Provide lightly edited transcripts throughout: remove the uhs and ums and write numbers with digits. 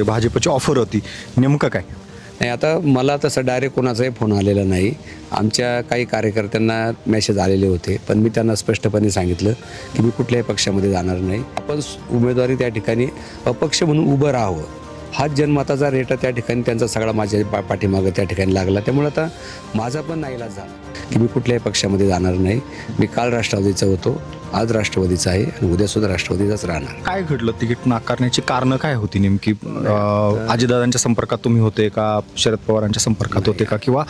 भाजपची ऑफर होती, नेमकं काय? नाही, आता मला तसं डायरेक्ट कोणाचाही फोन आलेला नाही. आमच्या काही कार्यकर्त्यांना मेसेज आलेले होते, पण मी त्यांना स्पष्टपणे सांगितलं की मी कुठल्याही पक्षामध्ये जाणार नाही. आपण उमेदवारी त्या ठिकाणी अपक्ष म्हणून उभं राहावं, हाच जनमताचा रेटा त्या ठिकाणी त्यांचा सगळा माझ्या पाठीमागं त्या ठिकाणी लागला. त्यामुळे आता माझा पण नाईलाज झाला की मी कुठल्याही पक्षामध्ये जाणार नाही. मी काल राष्ट्रवादीचा होतो, आज राष्ट्रवादीचा आहे आणि उद्यासुद्धा राष्ट्रवादीचाच राहणार. काय घडलं? तिकीट नाकारण्याची कारणं काय होती नेमकी? अजितदादांच्या संपर्कात तुम्ही होते का? शरद पवारांच्या संपर्कात होते का? किंवा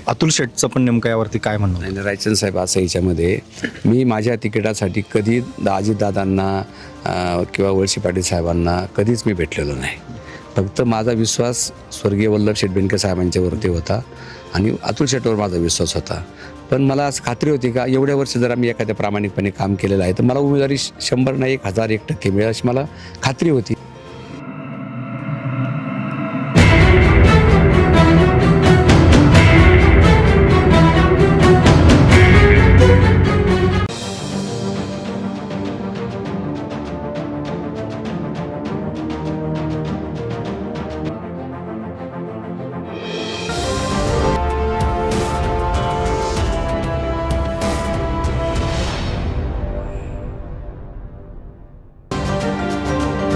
अतुल शेटचं पण नेमकं यावरती काय म्हणणं? नाही, रायचंद साहेब, असं याच्यामध्ये मी माझ्या तिकिटासाठी कधी अजितदादांना किंवा वळसे पाटील साहेबांना कधीच मी भेटलेलो नाही. फक्त माझा विश्वास स्वर्गीय वल्लभ शेठ बेनके साहेबांच्यावरती होता आणि अतुल शेटवर माझा विश्वास होता. पण मला असं खात्री होती का एवढ्या वर्ष जर मी एखाद्या प्रामाणिकपणे काम केलेलं आहे तर मला उमेदवारी 100 नाही 1001% मिळेल अशी मला खात्री होती.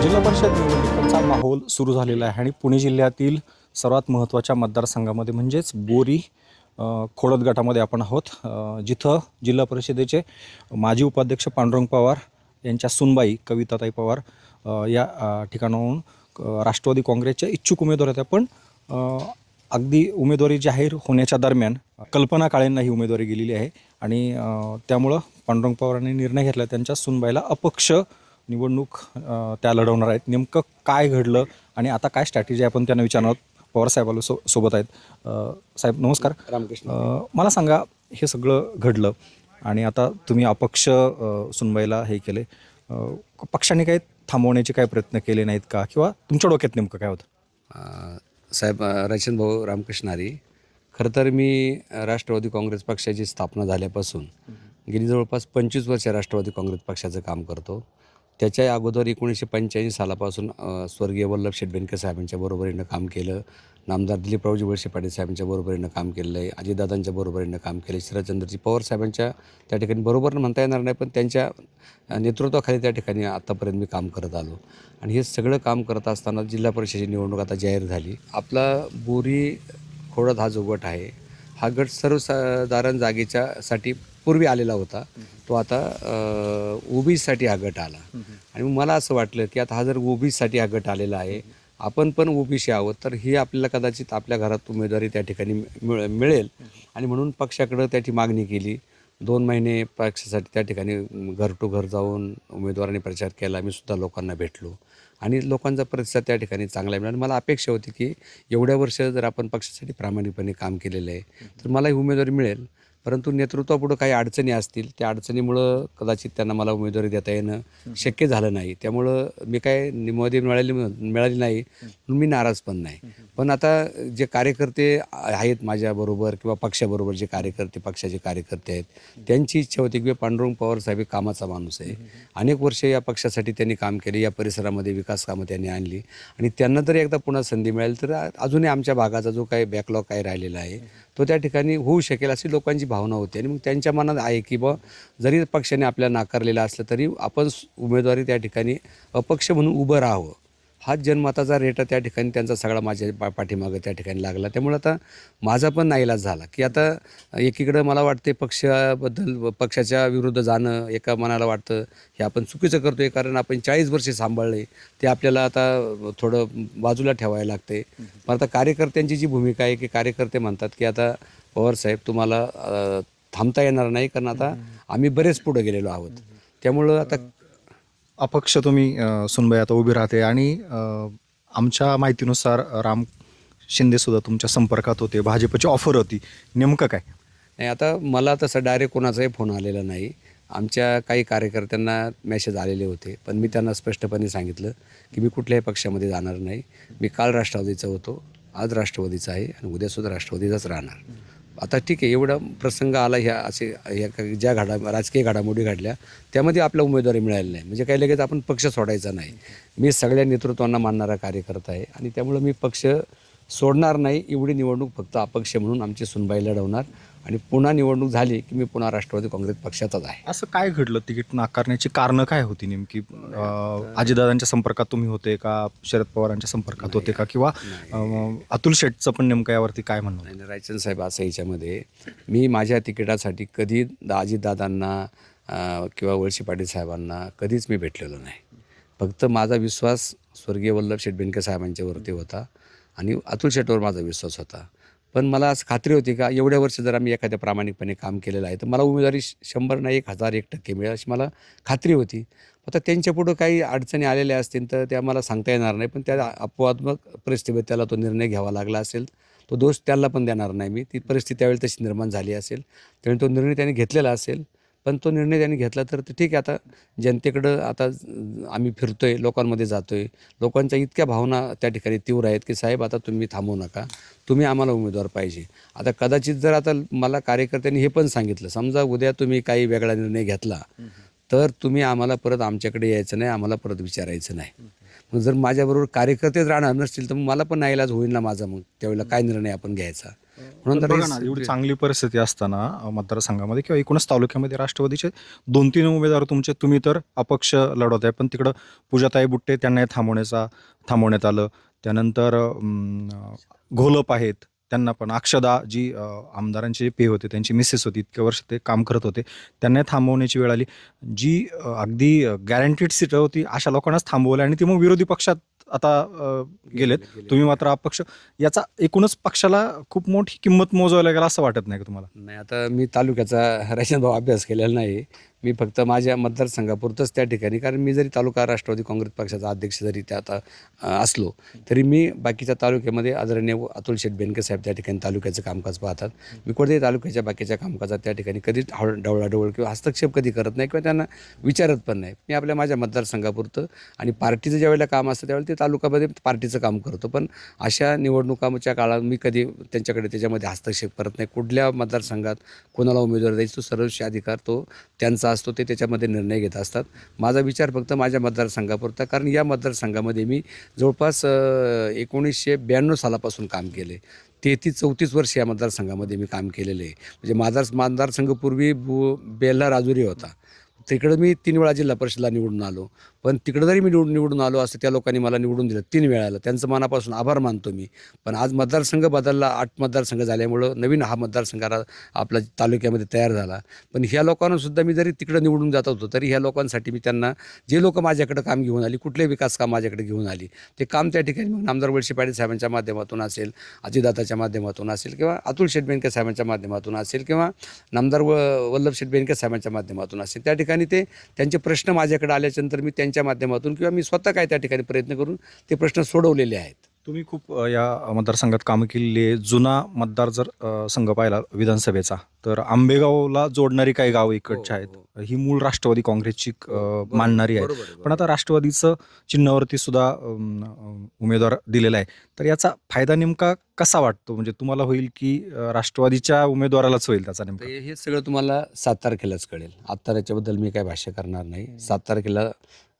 जिल्हा परिषद निवडणुकीचा माहोल सुरू झालेला आहे आणि पुणे जिल्ह्यातील सर्वात महत्त्वाच्या मतदारसंघामध्ये म्हणजेच बोरी खोडद गटामध्ये आपण आहोत, जिथं जिल्हा परिषदेचे माजी पांडुरंग पवार यांच्या सुनबाई कविताताई पवार या ठिकाणाहून राष्ट्रवादी काँग्रेसच्या इच्छुक उमेदवार आहेत. पण अगदी उमेदवारी जाहीर होण्याच्या दरम्यान कल्पना काळेंना ही उमेदवारी गेलेली आहे आणि त्यामुळं पांडुरंग पवारांनी निर्णय घेतला त्यांच्या सुनबाईला अपक्ष निवडणूक त्या लढवणार आहेत. नेमकं काय घडलं आणि आता काय स्ट्रॅटेजी आपण त्यांना विचारणार आहोत. पवार साहेबाला सोबत आहेत. साहेब नमस्कार. रामकृष्ण. मला सांगा, हे सगळं घडलं आणि आता तुम्ही अपक्ष सुनबाईला हे केले, पक्षाने काही थांबवण्याचे काय प्रयत्न केले नाहीत का? किंवा तुमच्या डोक्यात नेमकं काय होतं? साहेब, रायचंद भाऊ रामकृष्ण हरी, खरं तर मी राष्ट्रवादी काँग्रेस पक्षाची स्थापना झाल्यापासून गेली जवळपास 25 वर्ष राष्ट्रवादी काँग्रेस पक्षाचं काम करतो. त्याच्या अगोदर 1985 सालापासून स्वर्गीय वल्लभ शेठ बेनके साहेबांच्या बरोबरीनं काम केलं. नामदार दिलीपरावजी वळसे पाटील साहेबांच्या बरोबरीनं काम केलं आहे. अजितदादांच्या बरोबरीनं काम केलं. शरदचंद्रजी पवार साहेबांच्या त्या ठिकाणी बरोबर म्हणता येणार नाही, पण त्यांच्या नेतृत्वाखाली त्या ठिकाणी आत्तापर्यंत मी काम करत आलो. आणि हे सगळं काम करत असताना जिल्हा परिषदेची निवडणूक आता जाहीर झाली. आपला बोरी खोडद हा जो गट आहे, हा गट सर्वसाधारण जागेच्यासाठी पूर्वी आलेला होता. तो आता ओबीसीसाठी हा गट आला आणि मला असं वाटलं की आता हा जर ओबीसीसाठी हा गट आलेला आहे, आपण पण ओबीसी आहोत, तर ही आपल्याला कदाचित आपल्या घरात उमेदवारी त्या ठिकाणी मिळेल. आणि म्हणून पक्षाकडं त्याची मागणी केली. 2 महिने पक्षासाठी त्या ठिकाणी घर टू घर जाऊन उमेदवारांनी प्रचार केला. मी सुद्धा लोकांना भेटलो आणि लोकांचा प्रतिसाद त्या ठिकाणी चांगला मिळाला. मला अपेक्षा होती की एवढ्या वर्ष जर आपण पक्षासाठी प्रामाणिकपणे काम केलेलं आहे तर मला ही उमेदवारी मिळेल. परंतु नेतृत्वापुढं काही अडचणी असतील, त्या अडचणीमुळं कदाचित त्यांना मला उमेदवारी देता येणं शक्य झालं नाही. त्यामुळं मी काय निमोदी मिळाली नाही म्हणून मी नाराज पण नाही. पण आता जे कार्यकर्ते आहेत माझ्याबरोबर किंवा पक्षाबरोबर जे कार्यकर्ते, पक्षाचे कार्यकर्ते आहेत, त्यांची इच्छा होती की पांडुरंग पवार साहेब कामाचा माणूस आहे. अनेक वर्ष या पक्षासाठी त्यांनी काम केले. या परिसरामध्ये विकास कामं त्यांनी आणली आणि त्यांना जर एकदा पुन्हा संधी मिळेल तर अजूनही आमच्या भागाचा जो काही बॅकलॉग काय राहिलेला आहे तो त्या ठिकाणी होऊ शकेल अशी लोकांची भावना होती. आणि मग त्यांच्या मनात आहे की जरी पक्षाने आपल्याला नाकारलेलं असलं तरी आपण उमेदवारी त्या ठिकाणी अपक्ष म्हणून उभं राहावं, हाच जनमताचा रेटा त्या ठिकाणी त्यांचा सगळा माझ्या पाठीमागं त्या ठिकाणी लागला. त्यामुळे आता माझा पण नाईलाज झाला की आता एकीकडं मला वाटते पक्षाच्या विरुद्ध जाणं, एका मनाला वाटतं हे आपण चुकीचं करतो आहे कारण आपण 40 वर्षे सांभाळले, ते आपल्याला आता थोडं बाजूला ठेवायला लागते. पण आता कार्यकर्त्यांची जी भूमिका आहे की कार्यकर्ते म्हणतात की आता पवार साहेब तुम्हाला थांबता येणार नाही कारण आता आम्ही बरेच पुढे गेलेलो आहोत. त्यामुळं आता अपक्ष तुम्ही सुनबाई आता उभी राहते आणि आमच्या माहितीनुसार राम शिंदेसुद्धा तुमच्या संपर्कात होते, भाजपची ऑफर होती, नेमकं काय? नाही, आता मला तसं डायरेक्ट कोणाचाही फोन आलेला नाही. आमच्या काही कार्यकर्त्यांना मेसेज आलेले होते, पण मी त्यांना स्पष्टपणे सांगितलं की मी कुठल्याही पक्षामध्ये जाणार नाही. मी काल राष्ट्रवादीचा होतो, आज राष्ट्रवादीचा आहे आणि उद्यासुद्धा राष्ट्रवादीचाच राहणार. आता ठीक आहे, एवढा प्रसंग आला ज्या राजकीय घडामोडी घडल्या त्यामध्ये आपला उमेदवारी मिळाली नाही म्हणजे काही लगेच आपण पक्ष सोडायचा नाही. मी सगळ्या नेतृत्वांना मानणारा कार्यकर्ता आहे आणि त्यामुळं मी पक्ष सोडणार नाही. एवढी निवडणूक फक्त अपक्ष म्हणून आमची सुनबाई लढवणार आणि पुन्हा निवडणूक झाली की मी पुन्हा राष्ट्रवादी काँग्रेस पक्षाचाच आहे. असं काय घडलं, तिकीट नाकारण्याची कारणं काय होती नेमकी? अजितदादांच्या संपर्कात तुम्ही होते का, शरद पवारांच्या संपर्कात होते का, किंवा अतुल शेटचं पण नेमकं यावरती काय म्हणणं होतं? आणि रायचंद साहेब असं याच्यामध्ये मी माझ्या तिकिटासाठी कधी अजितदादांना किंवा वळसे पाटील साहेबांना कधीच मी भेटलेलो नाही. फक्त माझा विश्वास स्वर्गीय वल्लभ शेठ बेनके साहेबांच्यावरती होता आणि अतुल शेटवर माझा विश्वास होता. पण मला असं खात्री होती का एवढ्या वर्ष जर आम्ही एखाद्या प्रामाणिकपणे काम केलेलं आहे तर मला उमेदवारी 100 नाही 1001% मिळेल अशी मला खात्री होती. आता त्यांच्यापुढं काही अडचणी आलेल्या असतील तर त्या मला सांगता येणार नाही, पण त्या अपवादात्मक परिस्थितीमध्ये त्याला तो निर्णय घ्यावा लागला असेल, तो दोष त्याला पण देणार नाही मी. ती परिस्थिती त्यावेळी तशी निर्माण झाली असेल, त्यामुळे तो निर्णय त्याने घेतलेला असेल. पण तो निर्णय त्यांनी घेतला तर ठीक आहे. आता जनतेकडं आता आम्ही फिरतो आहे, लोकांमध्ये जातो आहे. लोकांच्या इतक्या भावना त्या ठिकाणी तीव्र आहेत की साहेब आता तुम्ही थांबवू नका, तुम्ही आम्हाला उमेदवार पाहिजे. आता कदाचित जर आता मला कार्यकर्त्यांनी हे पण सांगितलं, समजा उद्या तुम्ही काही वेगळा निर्णय घेतला तर तुम्ही आम्हाला परत आमच्याकडे यायचं नाही, आम्हाला परत विचारायचं नाही. मग जर माझ्याबरोबर कार्यकर्तेच राहणार नसतील तर मग मला पण नाईलाज होईल ना माझा. मग त्यावेळेला काय निर्णय आपण घ्यायचा? म्हणून तर बघा ना, एवढी चांगली परिस्थिती असताना मतदारसंघामध्ये किंवा एकूणच तालुक्यामध्ये राष्ट्रवादीचे 2-3 उमेदवार तुम्ही तर अपक्ष लढवत आहे, पण तिकडं पूजाताई बुट्टे त्यांना थांबवण्यात आलं. त्यानंतर घोलप आहेत, त्यांना पण अक्षदा जी आमदारांचे पे होते, त्यांची मिसेस होती, इतके वर्ष ते काम करत होते, त्यांना थांबवण्याची वेळ आली. जी अगदी गॅरंटीड सीट होती अशा लोकांनाच थांबवलं आणि ते मग विरोधी पक्षात आता गेलेत. तुम्ही मात्र अपक्ष. याचा एकूणच पक्षाला खूप मोठी किंमत मोजायला लागेल असं वाटत नाही का तुम्हाला? नाही, आता मी तालुक्याचा रायचंद भाऊ अभ्यास केलेला नाही. मी फक्त माझ्या मतदारसंघापुरतंच त्या ठिकाणी, कारण मी जरी तालुका राष्ट्रवादी काँग्रेस पक्षाचा अध्यक्ष जरी त्यात असलो तरी मी बाकीच्या तालुक्यामध्ये आदरणीय अतुल शेठ बेनके साहेब त्या ठिकाणी तालुक्याचं कामकाज पाहतात. मी कोणत्याही तालुक्याच्या बाकीच्या कामकाजात त्या ठिकाणी कधीच ढवळाढवळ किंवा हस्तक्षेप कधी करत नाही किंवा त्यांना विचारत पण नाही. मी माझ्या मतदारसंघापुरतं आणि पार्टीचं ज्यावेळेला काम असतं त्यावेळेला ते तालुक्यामध्ये पार्टीचं काम करतो. पण अशा निवडणुकांच्या काळात मी कधी त्यांच्याकडे त्याच्यामध्ये हस्तक्षेप करत नाही. कुठल्या मतदारसंघात कोणाला उमेदवार द्यायचा तो सर्वोच्च अधिकार तो त्यांचा असतो, ते त्याच्यामध्ये निर्णय घेत असतात. माझा विचार फक्त माझ्या मतदारसंघापुरता, कारण या मतदारसंघामध्ये मी जवळपास 1992 सालापासून काम केले. 33-34 वर्ष या मतदारसंघामध्ये मी काम केलेलं आहे. म्हणजे मतदारसंघ पूर्वी बेल्हा राजुरी होता, तिकडं मी 3 वेळा जिल्हा परिषदला निवडून आलो. पण तिकडं जरी मी निवडून आलो असं त्या लोकांनी मला निवडून दिलं 3 वेळाला, त्यांचं मनापासून आभार मानतो मी. पण आज मतदारसंघ बदलला, 8 मतदारसंघ झाल्यामुळं नवीन हा मतदारसंघ आपला तालुक्यामध्ये तयार झाला. पण ह्या लोकांनासुद्धा मी जरी तिकडं निवडून जात होतो तरी ह्या लोकांसाठी मी त्यांना, जे लोक माझ्याकडं काम घेऊन आली, कुठले विकास काम माझ्याकडे घेऊन आली, ते काम त्या ठिकाणी मग नामदार वळसे पाटील साहेबांच्या माध्यमातून असेल, अजितदादाच्या माध्यमातून असेल, किंवा अतुल शेठ बेनके साहेबांच्या माध्यमातून असेल, किंवा नामदार वल्लभ शेठ बेनके साहेबांच्या माध्यमातून असेल, त्या ठिकाणी त्यांचे प्रश्न माझ्याकडे आल्याच्यानंतर मी त्यांच्या माध्यमातून किंवा मी स्वतः काय त्या ठिकाणी प्रयत्न करून ते प्रश्न सोडवलेले आहेत. तुम्ही खूप या मतदारसंघात कामं केलेली आहे. जुना मतदार जर संघ पाहिला विधानसभेचा तर आंबेगावला जोडणारी काही गावं इकडची आहेत, ही मूळ राष्ट्रवादी काँग्रेसची मानणारी आहेत. पण आता राष्ट्रवादीचं चिन्हावरती सुद्धा उमेदवार दिलेला आहे. तर याचा फायदा नेमका कसा वाटतो? म्हणजे तुम्हाला होईल की राष्ट्रवादीच्या उमेदवारालाच होईल त्याचा नेमका? हे सगळं तुम्हाला 7 तारखेलाच कळेल. आता याच्याबद्दल मी काय भाष्य करणार नाही. 7 तारखेला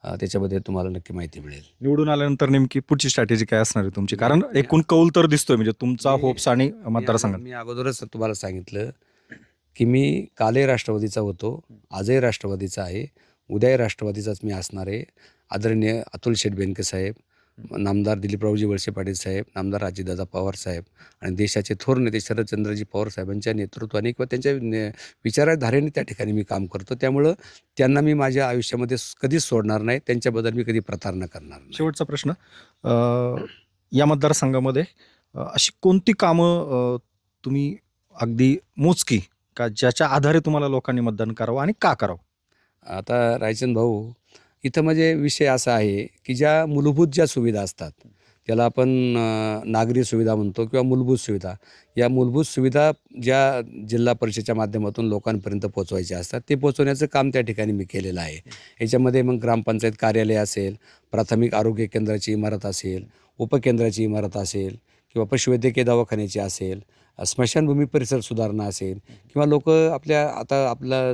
त्याच्यामध्ये तुम्हाला नक्की माहिती मिळेल. निवडून आल्यानंतर नेमकी पुढची स्ट्रॅटेजी काय असणार आहे तुमची? कारण एकूण कौल तर दिसतोय, म्हणजे तुमचा होप्स आणि मतदारसंघात. मी अगोदरच तुम्हाला सांगितलं की मी कालही राष्ट्रवादीचा होतो, आजही राष्ट्रवादीचा आहे, उद्याही राष्ट्रवादीचाच मी असणार आहे. आदरणीय अतुल शेठ बेनके साहेब, नामदार दिलीपरावजी वळसे पाटील साहेब, नामदार अजितदादा पवार साहेब आणि देशाचे थोर नेते शरदचंद्रजी पवार साहेबांच्या नेतृत्वाने किंवा त्यांच्या विचारधारेने त्या ठिकाणी मी काम करतो. त्यामुळं त्यांना मी माझ्या आयुष्यामध्ये कधीच सोडणार नाही, त्यांच्याबद्दल मी कधी प्रतारणा करणार नाही. शेवटचा प्रश्न, या मतदारसंघामध्ये अशी कोणती कामं तुम्ही अगदी मोजकी का ज्याच्या आधारे तुम्हाला लोकांनी मतदान करावं आणि का करावं? आता रायचंद भाऊ, इथं म्हणजे विषय असा आहे की ज्या मूलभूत ज्या सुविधा असतात त्याला आपण नागरी सुविधा म्हणतो किंवा मूलभूत सुविधा, या मूलभूत सुविधा ज्या जिल्हा परिषदेच्या माध्यमातून लोकांपर्यंत पोचवायच्या असतात ते पोचवण्याचं काम त्या ठिकाणी मी केलेलं आहे. याच्यामध्ये मग ग्रामपंचायत कार्यालय असेल, प्राथमिक आरोग्य केंद्राची इमारत असेल, उपकेंद्राची इमारत असेल, किंवा पशुवैद्यकीय दवाखान्याची असेल, स्मशानभूमी परिसर सुधारणा असेल किंवा लोक आपल्या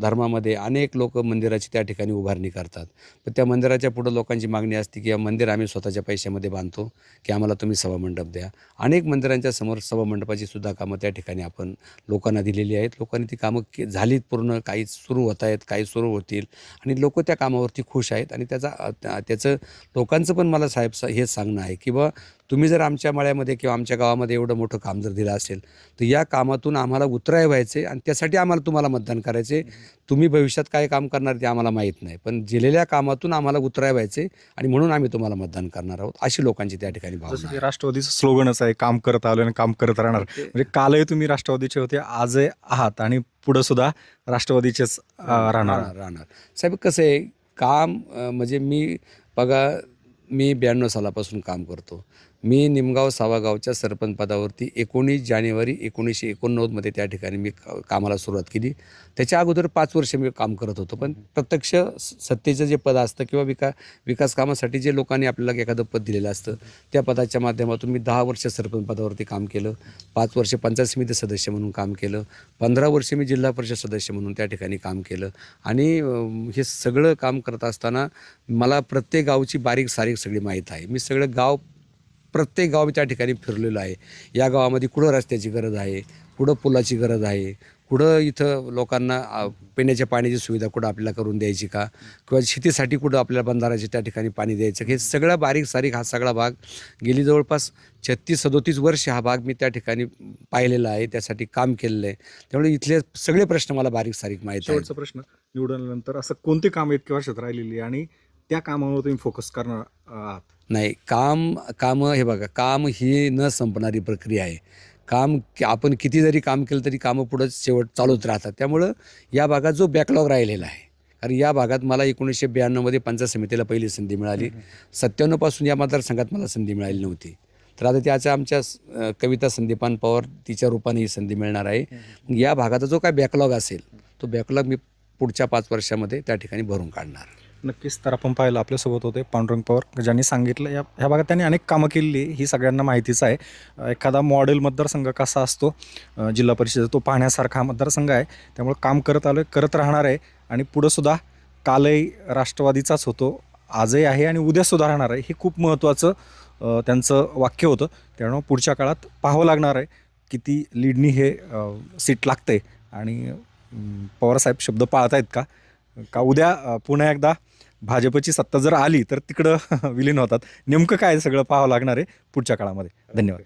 धर्मामध्ये अनेक लोक मंदिराची त्या ठिकाणी उभारणी करतात. पण त्या मंदिराच्या पुढं लोकांची मागणी असते की मंदिर आम्ही स्वतःच्या पैशामध्ये बांधतो की आम्हाला तुम्ही सभामंडप द्या. अनेक मंदिरांच्या समोर सभामंडपाची सुद्धा कामं त्या ठिकाणी आपण लोकांना दिलेली आहेत. लोकांनी ती कामं झालीत पूर्ण, काही सुरू होत आहेत, काही सुरू होतील आणि लोक त्या कामावरती खुश आहेत. आणि त्याचं लोकांचं पण मला साहेब हेच सांगणं आहे की बा तुम्ही जर आमच्या मळ्यामध्ये किंवा आमच्या गावामध्ये एवढं मोठं काम जर दिलं असेल तर या कामातून आम्हाला उतराय व्हायचे आणि त्यासाठी आम्हाला तुम्हाला मतदान करायचे. तुम्ही भविष्यात काय काम करणार ते आम्हाला माहीत नाही, पण दिलेल्या कामातून आम्हाला उतराय व्हायचे आणि म्हणून आम्ही तुम्हाला मतदान करणार आहोत, अशी लोकांची त्या ठिकाणी जसं भावना की आहे. राष्ट्रवादीचं स्लोगनच आहे, काम करत आलो आणि काम करत राहणार. म्हणजे कालही तुम्ही राष्ट्रवादीचे होते, आजही आहात आणि पुढं सुद्धा राष्ट्रवादीचेच राहणार. राहणार साहेब. कसं आहे काम म्हणजे बघा मी 92 सालापासून काम करतो. मी निमगाव सावागावच्या सरपंच पदावरती 19 जानेवारी 1989 त्या ठिकाणी मी कामाला सुरुवात केली. त्याच्या अगोदर 5 वर्ष मी काम करत होतो. पण प्रत्यक्ष सत्तेचं जे पद असतं किंवा विकास कामासाठी जे लोकांनी आपल्याला एखादं पद दिलेलं असतं त्या पदाच्या माध्यमातून मी 10 वर्ष सरपंच पदावरती काम केलं. 5 वर्ष पंचायत समिती सदस्य म्हणून काम केलं. 15 वर्ष मी जिल्हा परिषद सदस्य म्हणून त्या ठिकाणी काम केलं. आणि हे सगळं काम करत असताना मला प्रत्येक गावची बारीक सारीक सगळी माहीत आहे. मी प्रत्येक गाव मी त्या ठिकाणी फिरलेलो आहे. या गावामध्ये कुठं रस्त्याची गरज आहे, कुठं पुलाची गरज आहे, कुठं इथं लोकांना पिण्याच्या पाण्याची सुविधा कुठं आपल्याला करून द्यायची का, किंवा शेतीसाठी कुठं आपल्याला बंधाराचे त्या ठिकाणी पाणी द्यायचं. हे सगळं बारीक सारीक हा सगळा भाग गेली जवळपास 36-37 वर्ष हा भाग मी त्या ठिकाणी पाहिलेला आहे, त्यासाठी काम केलेलं आहे. त्यामुळे इथले सगळे प्रश्न मला बारीक सारीक माहीत आहे. शेवटचा प्रश्न, निवडल्यानंतर असं कोणते काम इतक्या वर्षात राहिलेली आणि त्या कामावर तुम्ही फोकस करणार आहात? नाही, कामं हे बघा, काम ही न संपणारी प्रक्रिया आहे. आपण किती जरी काम केलं तरी कामं पुढं शेवट चालूच राहतात. त्यामुळं या भागात जो बॅकलॉग राहिलेला आहे, कारण या भागात मला 1992 पंचायत समितीला पहिली संधी मिळाली. 97 पासून या मतदारसंघात मला संधी मिळाली नव्हती. तर आता त्याच्या आमच्या कविता संदीपान पवार तिच्या रूपाने ही संधी मिळणार आहे. या भागाचा जो काय बॅकलॉग असेल तो बॅकलॉग मी पुढच्या 5 वर्षामध्ये त्या ठिकाणी भरून काढणार. नक्कीच. तर आपण पाहिलं आपल्यासोबत होते पांडुरंग पवार, ज्यांनी सांगितलं ह्या भागात त्यांनी अनेक कामं केलेली ही सगळ्यांना माहितीच आहे. एखादा मॉडेल मतदारसंघ कसा असतो जिल्हा परिषद, तो पाहण्यासारखा मतदारसंघ आहे. त्यामुळे काम करत आलो आहे, करत राहणार आहे आणि पुढंसुद्धा कालही राष्ट्रवादीचाच होतो, आजही आहे आणि उद्यासुद्धा राहणार आहे. हे खूप महत्त्वाचं त्यांचं वाक्य होतं. त्यामुळे पुढच्या काळात पाहावं लागणार आहे किती लीडनी हे सीट लागते आणि पवारसाहेब शब्द पाळत आहेत का उद्या पुन्हा एकदा भाजपची सत्ता जर आली तर तिकडं विलीन होतात. नेमकं काय सगळं पाहावं लागणार आहे पुढच्या काळामध्ये. धन्यवाद.